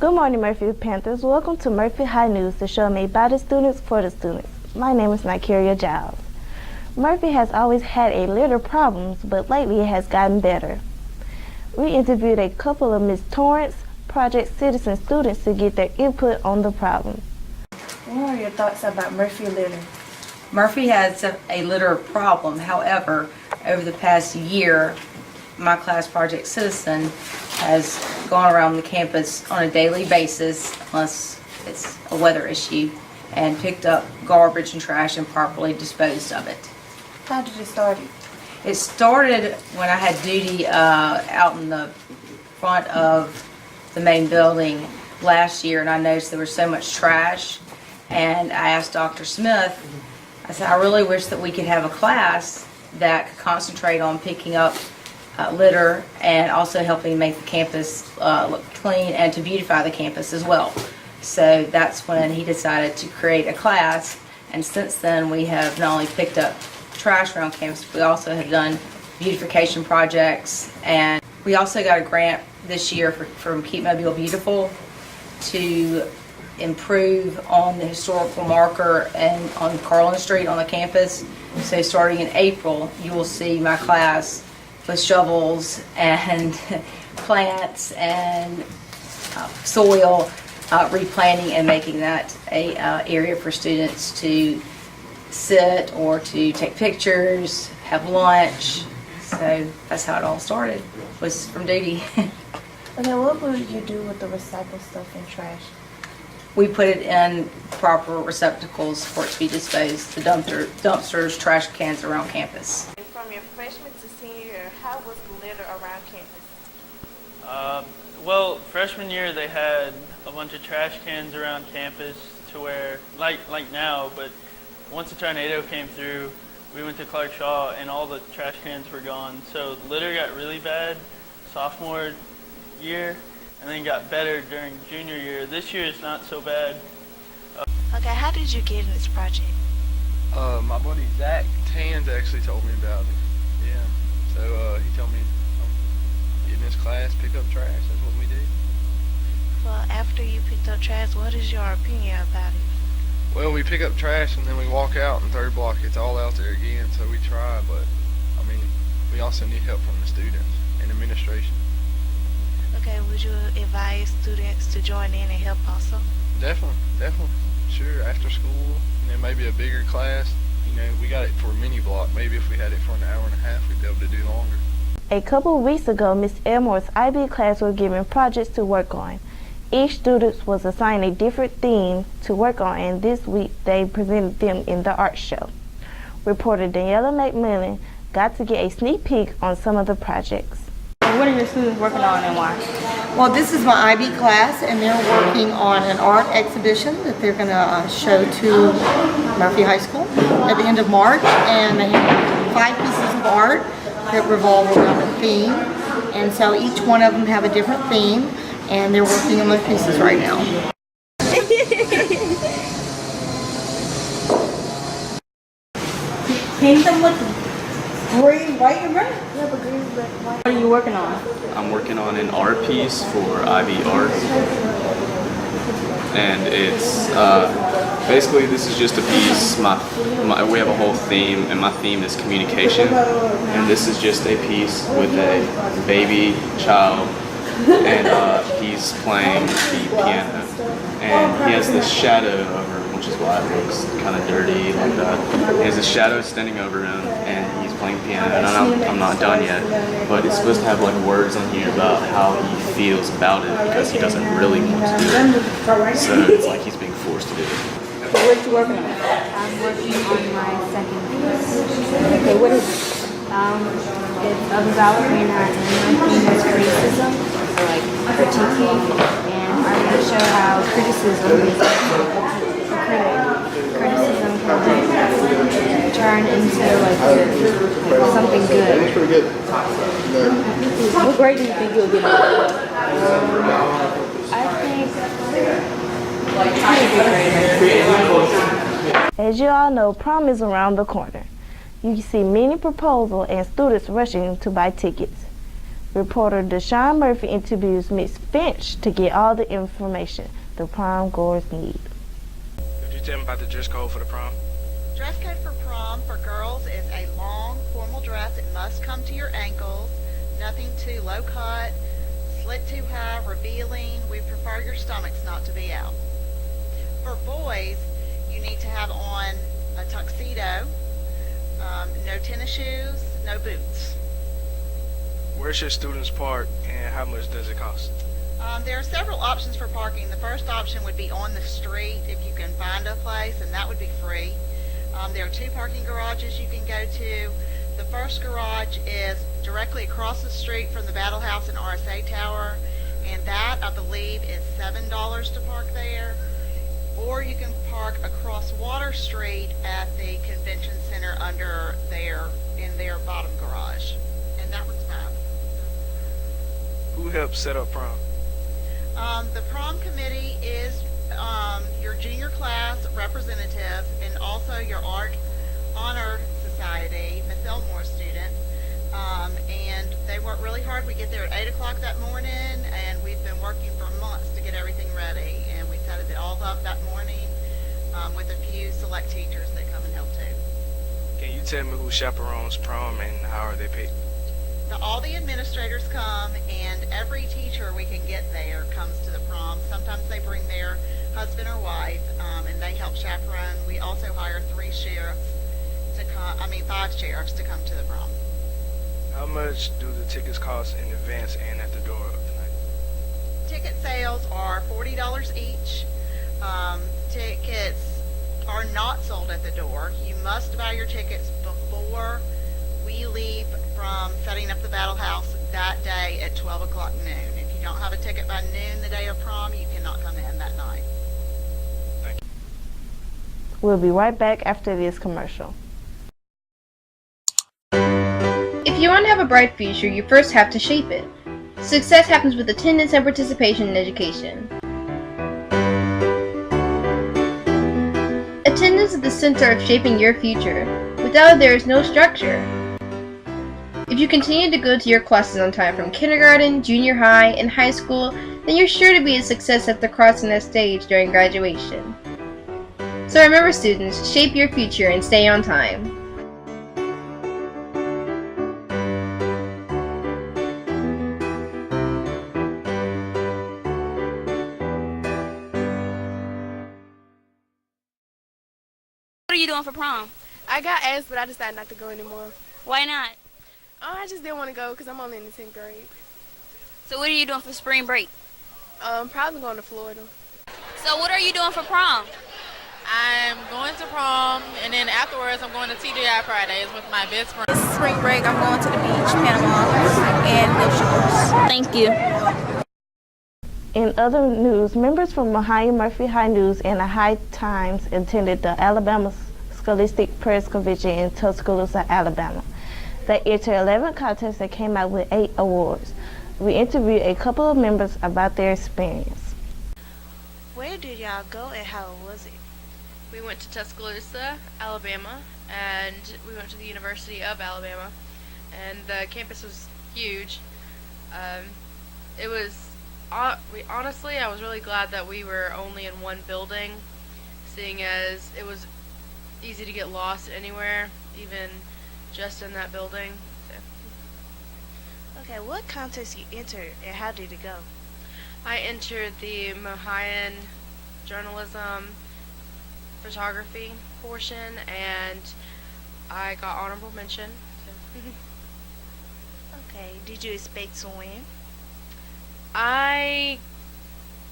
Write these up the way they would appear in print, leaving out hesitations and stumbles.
Good morning, Murphy Panthers. Welcome to Murphy High News, the show made by the students for the students. My name is Nikeria Giles. Murphy has always had a litter problems, but lately it has gotten better. We interviewed a couple of Ms. Torrance Project Citizen students to get their input on the problem. What are your thoughts about Murphy litter? Murphy has a litter problem. However, over the past year, my class, Project Citizen, has gone around the campus on a daily basis, unless it's a weather issue, and picked up garbage and trash and properly disposed of it. How did it start? It started when I had duty out in the front of the main building last year, and I noticed there was so much trash, and I asked Dr. Smith, I said, I really wish that we could have a class that could concentrate on picking up litter and also helping make the campus look clean and to beautify the campus as well. So that's when he decided to create a class, and since then we have not only picked up trash around campus, we also have done beautification projects, and we also got a grant this year from Keep Mobile Beautiful to improve on the historical marker and on Carlin Street on the campus. So starting in April, you will see my class with shovels and plants and soil, replanting and making that a area for students to sit or to take pictures, have lunch. So that's how it all started, was from duty. Okay, what would you do with the recycled stuff and trash? We put it in proper receptacles for it to be disposed, the dumpsters, trash cans around campus. From your freshman to senior year, how was the litter around campus? Well, freshman year they had a bunch of trash cans around campus to where, like now, but once the tornado came through, we went to Clark Shaw and all the trash cans were gone. So the litter got really bad sophomore year and then got better during junior year. This year it's not so bad. Okay, how did you get in this project? My buddy Zach Tans actually told me about it. Yeah. So he told me get in this class, pick up trash. That's what we do. Well, after you picked up trash, what is your opinion about it? Well, we pick up trash and then we walk out in third block. It's all out there again, so we try, but I mean, we also need help from the students and administration. Okay, would you advise students to join in and help also? Definitely. Sure, after school, and then maybe a bigger class. You know, we got it for a mini block. Maybe if we had it for an hour and a half, we'd be able to do longer. A couple of weeks ago, Ms. Elmore's IB class was given projects to work on. Each student was assigned a different theme to work on, and this week they presented them in the art show. Reporter Daniela McMillan got to get a sneak peek on some of the projects. What are your students working on and why? Well, this is my IB class, and they're working on an art exhibition that they're going to show to Murphy High School at the end of March, and they have 5 pieces of art that revolve around a theme, and so each one of them have a different theme, and they're working on those pieces right now. Paint them with green, white, and red. Yeah, but green, red, white. What are you working on? I'm working on an art piece for IB Art, and it's basically this is just a piece. We have a whole theme, and my theme is communication, and this is just a piece with a baby child, and he's playing the piano, and he has this shadow over him, which is why it looks kind of dirty like that. He has a shadow standing over him, and he's playing piano, and I'm not done yet, but it's supposed to have like words on here about how he feels about it because he doesn't really want to do it. So it's like he's being forced to do it. What are you working on? I'm working on my second piece. Okay, what is it? It's of the ballerina, and my theme is criticism, so like critiquing, and I'm going to show how criticism is criticism can turn into like something good. That's pretty good. What grade do you think you'll get? I think As you all know, prom is around the corner. You can see many proposals and students rushing to buy tickets. Reporter Deshaun Murphy interviews Miss Finch to get all the information the prom goers need. Could you tell me about the dress code for the prom? Dress code for prom for girls is a long formal dress. It must come to your ankles. Nothing too low cut, slit too high, revealing. We prefer your stomachs not to be out. For boys, you need to have on a tuxedo, no tennis shoes, no boots. Where should students park and how much does it cost? There are several options for parking. The first option would be on the street if you can find a place, and that would be free. There are 2 parking garages you can go to. The first garage is directly across the street from the Battle House and RSA Tower, and that, I believe, is $7 to park there. Or you can park across Water Street at the convention center under in their bottom garage, and that one's $5. Who helps set up prom? The prom committee is your junior class representative and also your Art Honor Society, Miss Elmore student. And they work really hard. We get there at 8 o'clock that morning, and we've been working for months to get everything ready. And we set it all up that morning with a few select teachers that come and help too. Can you tell me who chaperones prom and how are they picked? All the administrators come, and every teacher we can get there comes to the prom. Sometimes they bring their husband or wife, and they help chaperone. We also hire 5 sheriffs to come to the prom. How much do the tickets cost in advance and at the door of the night? Ticket sales are $40 each. Tickets are not sold at the door. You must buy your tickets before we leave from setting up the Battle House that day at 12 o'clock noon. If you don't have a ticket by noon the day of prom, you cannot come in that night. Thank you. We'll be right back after this commercial. If you want to have a bright future, you first have to shape it. Success happens with attendance and participation in education. Attendance is the center of shaping your future. Without it, there is no structure. If you continue to go to your classes on time from kindergarten, junior high, and high school, then you're sure to be a success after crossing that stage during graduation. So remember, students, shape your future and stay on time. What are you doing for prom? I got asked, but I decided not to go anymore. Why not? Oh, I just didn't want to go because I'm only in the 10th grade. So what are you doing for spring break? Probably going to Florida. So what are you doing for prom? I'm going to prom, and then afterwards I'm going to TGI Fridays with my best friend. This is spring break. I'm going to the beach, Panama, and no shoes. Thank you. In other news, members from Ohio Murphy High News and the High Times attended the Alabama Scholastic Press Convention in Tuscaloosa, Alabama. They entered 11 contests and came out with 8 awards. We interviewed a couple of members about their experience. Where did y'all go and how was it? We went to Tuscaloosa, Alabama, and we went to the University of Alabama, and the campus was huge. Honestly, I was really glad that we were only in one building, seeing as it was easy to get lost anywhere, even just in that building. So. Okay, what contest you entered and how did it go? I entered the Mohican journalism photography portion, and I got honorable mention. So. Okay, did you expect to win? I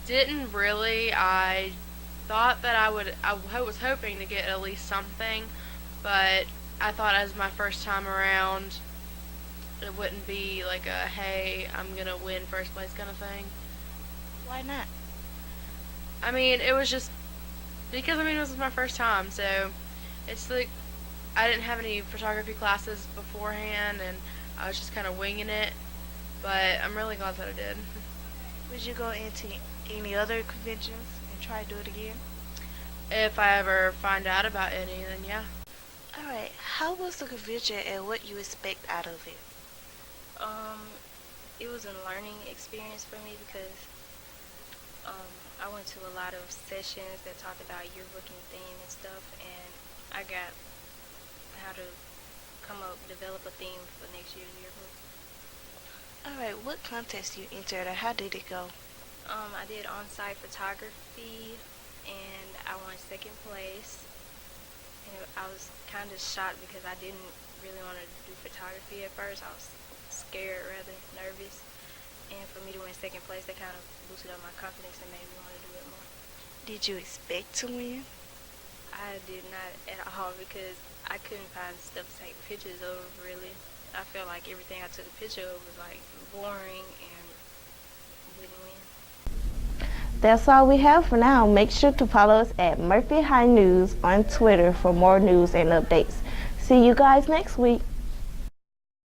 didn't really. I thought that I was hoping to get at least something, but I thought as my first time around, it wouldn't be like a, hey, I'm gonna win first place kind of thing. Why not? I mean, it was just because, it was my first time, so it's like I didn't have any photography classes beforehand, and I was just kind of winging it, but I'm really glad that I did. Would you go into any other conventions and try to do it again? If I ever find out about any, then yeah. Alright, how was the convention and what you expect out of it? it was a learning experience for me because I went to a lot of sessions that talked about yearbooking theme and stuff, and I got how to develop a theme for next year's yearbook. Alright, what contest you entered or how did it go? I did on-site photography and I won second place. And I was kind of shocked because I didn't really want to do photography at first. I was scared, rather nervous. And for me to win second place, that kind of boosted up my confidence and made me want to do it more. Did you expect to win? I did not at all because I couldn't find stuff to take pictures of, really. I felt like everything I took a picture of was like boring and wouldn't win. That's all we have for now. Make sure to follow us at Murphy High News on Twitter for more news and updates. See you guys next week.